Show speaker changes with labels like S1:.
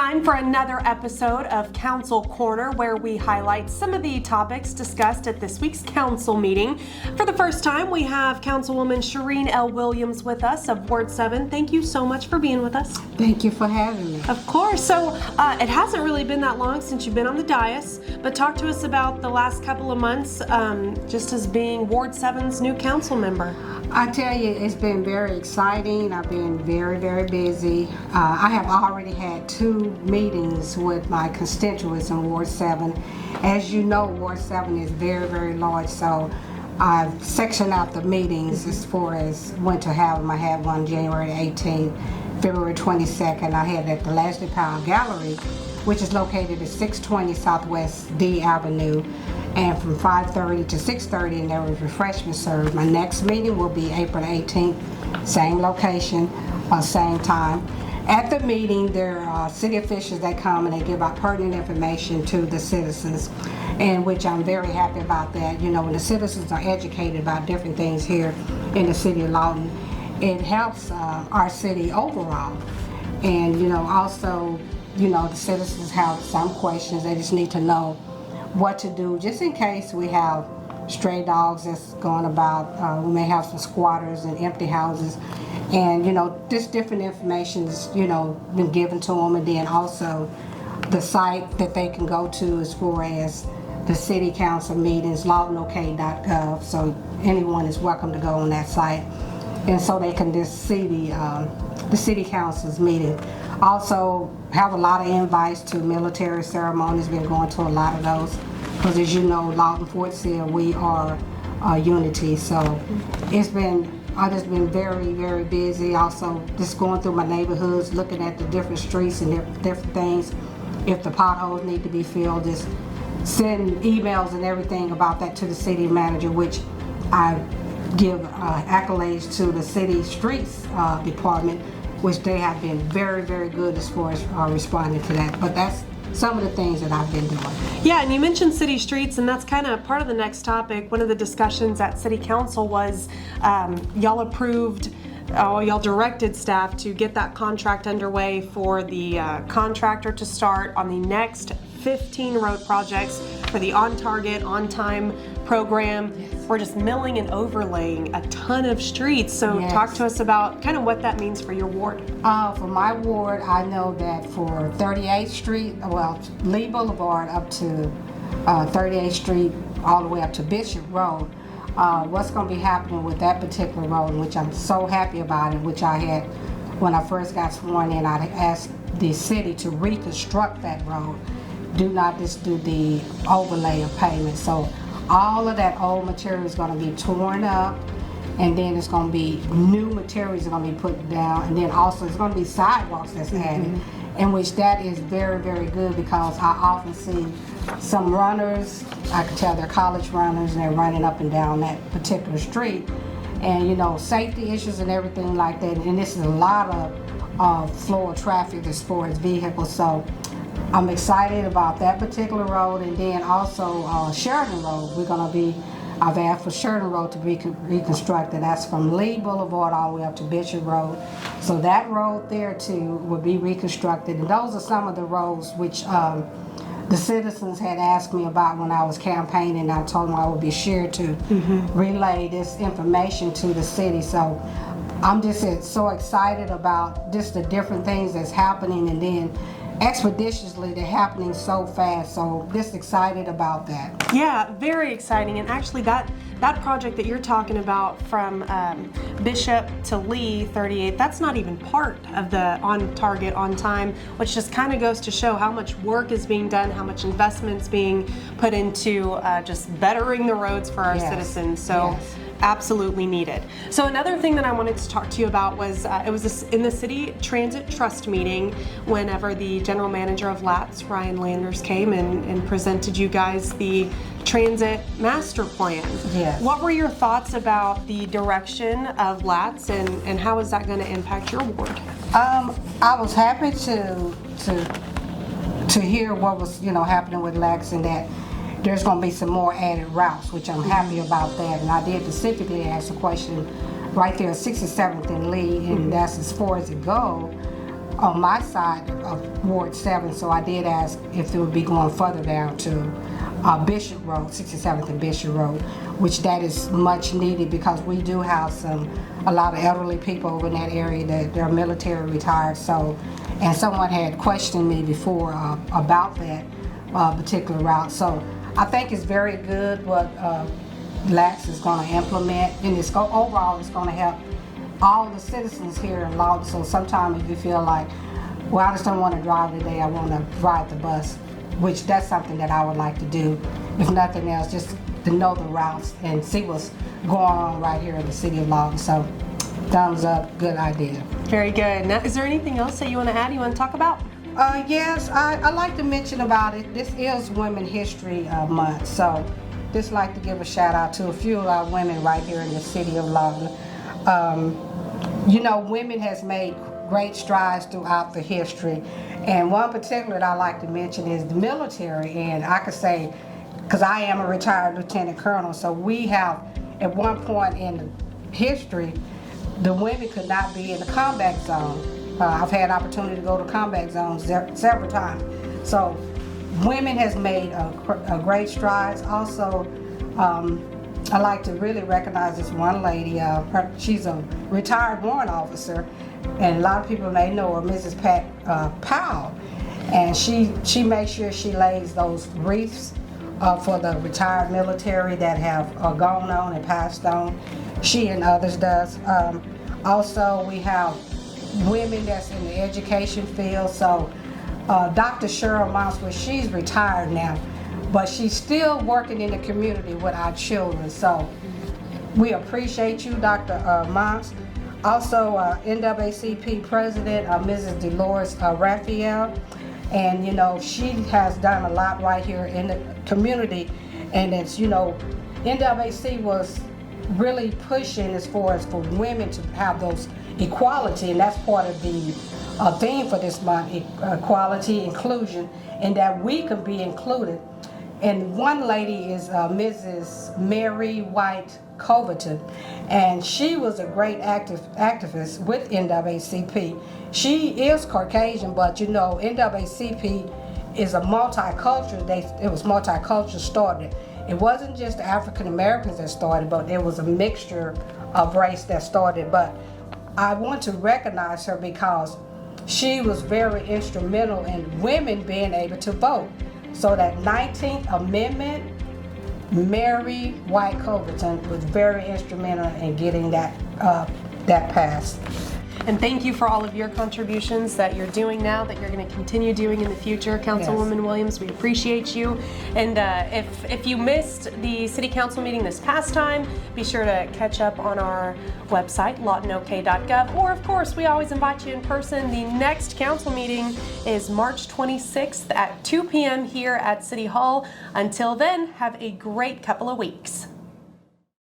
S1: time for another episode of Council Corner, where we highlight some of the topics discussed at this week's council meeting. For the first time, we have Councilwoman Sherene L. Williams with us of Ward 7. Thank you so much for being with us.
S2: Thank you for having me.
S1: Of course. So it hasn't really been that long since you've been on the dais, but talk to us about the last couple of months just as being Ward 7's new council member.
S2: I tell you, it's been very exciting. I've been very, very busy. I have already had 2 meetings with my constituents in Ward 7. As you know, Ward 7 is very, very large, so I've sectioned out the meetings as far as when to have them. I had one January 18th, February 22nd. I had at the Lashley Powell Gallery, which is located at 620 Southwest D Avenue. And from 5:30 to 6:30, and there was refreshments served. My next meeting will be April 18th, same location, same time. At the meeting, there are city officials that come and they give out pertinent information to the citizens, and which I'm very happy about that. You know, when the citizens are educated about different things here in the City of Lawton, it helps our city overall. And, you know, also, you know, the citizens have some questions. They just need to know what to do just in case we have stray dogs that's going about. We may have some squatters and empty houses, and you know, just different information is, you know, been given to them. And then also the site that they can go to as far as the city council meetings, lawtonok.gov, so anyone is welcome to go on that site, and so they can just see the city council's meeting. Also have a lot of invites to military ceremonies. Been going to a lot of those because, as you know, Lawton, Fort Sill, we are unity. So I've just been very, very busy. Also just going through my neighborhoods, looking at the different streets and different things. If the potholes need to be filled, just send emails and everything about that to the city manager, which I give accolades to the city streets department, which they have been very, very good as far as responding to that. But that's some of the things that I've been doing.
S1: Yeah, and you mentioned city streets, and that's kind of part of the next topic. One of the discussions at City Council was y'all directed staff to get that contract underway for the contractor to start on the next 15 road projects for the On Target, On Time program. Yes. We're just milling and overlaying a ton of streets. So yes. Talk to us about kind of what that means for your ward.
S2: For my ward, I know that for 38th Street, well, Lee Boulevard up to 38th Street, all the way up to Bishop Road, what's going to be happening with that particular road, which I'm so happy about it, which I had, when I first got sworn in, I asked the city to reconstruct that road. Do not just do the overlay of pavement. So all of that old material is going to be torn up, and then it's going to be new materials are going to be put down, and then also it's going to be sidewalks that's added, in which that is very, very good, because I often see some runners, I can tell they're college runners, and they're running up and down that particular street, and you know, safety issues and everything like that, and this is a lot of flow of traffic as far as vehicles. So I'm excited about that particular road. And then also Sheridan Road, I've asked for Sheridan Road to be reconstructed. That's from Lee Boulevard all the way up to Bishop Road. So that road there too will be reconstructed. And those are some of the roads which the citizens had asked me about when I was campaigning. I told them I would be sure to relay this information to the city. So I'm just so excited about just the different things that's happening, and then expeditiously, they're happening so fast, so just excited about that.
S1: Yeah, very exciting. And actually that project that you're talking about from Bishop to Lee 38, that's not even part of the On Target, On Time, which just kind of goes to show how much work is being done, how much investment's being put into just bettering the roads for our citizens. So. Yes. Absolutely needed. So another thing that I wanted to talk to you about was it was in the City Transit Trust meeting whenever the general manager of LATS, Ryan Landers, came and presented you guys the transit master plan.
S2: Yes.
S1: What were your thoughts about the direction of LATS, and how is that going to impact your ward?
S2: I was happy to hear what was, you know, happening with LATS, and that there's going to be some more added routes, which I'm happy about that. And I did specifically ask a question right there at 67th and Lee, and that's as far as it goes. on my side of Ward 7, so I did ask if it would be going further down to Bishop Road, 67th and Bishop Road, which that is much needed because we do have a lot of elderly people over in that area that they're military retired. So, and someone had questioned me before about that particular route. So I think it's very good what LAX is going to implement, and overall it's going to help all the citizens here in Lawton. So sometimes if you feel like, well, I just don't want to drive today, I want to ride the bus, which that's something that I would like to do, if nothing else, just to know the routes and see what's going on right here in the City of Lawton. So thumbs up, good idea.
S1: Very good. Now, is there anything else that you want to add, you want to talk about?
S2: Yes, I'd like to mention about it. This is Women History Month, so just like to give a shout out to a few of our women right here in the City of Lawton. You know, women has made great strides throughout the history, and one particular that I like to mention is the military. And I could say, because I am a retired lieutenant colonel, so we have at one point in history, the women could not be in the combat zone. I've had opportunity to go to combat zones several times. So women has made a great strides. Also, I like to really recognize this one lady. She's a retired warrant officer, and a lot of people may know her, Mrs. Pat Powell. And she makes sure she lays those wreaths for the retired military that have gone on and passed on. She and others does. Also, we have women that's in the education field. So Dr. Cheryl Monsworth, she's retired now, but she's still working in the community with our children. So we appreciate you, Dr. Mons. Also, NAACP President, Mrs. Dolores Raphael. And, you know, she has done a lot right here in the community. And it's, you know, NAAC was really pushing as far as for women to have those equality, and that's part of the theme for this month, equality, inclusion, and that we can be included. And one lady is Mrs. Mary White Coverton, and she was a great activist with NAACP. She is Caucasian, but you know, NAACP is a multicultural. It was multicultural started. It wasn't just African Americans that started, but it was a mixture of race that started. But I want to recognize her because she was very instrumental in women being able to vote. So that 19th Amendment, Mary White Coverton was very instrumental in getting that passed.
S1: And thank you for all of your contributions that you're doing now, that you're going to continue doing in the future. Councilwoman
S2: Yes.
S1: Williams, we appreciate you. And if you missed the City Council meeting this past time, be sure to catch up on our website, lawtonok.gov. Or, of course, we always invite you in person. The next council meeting is March 26th at 2 p.m. here at City Hall. Until then, have a great couple of weeks.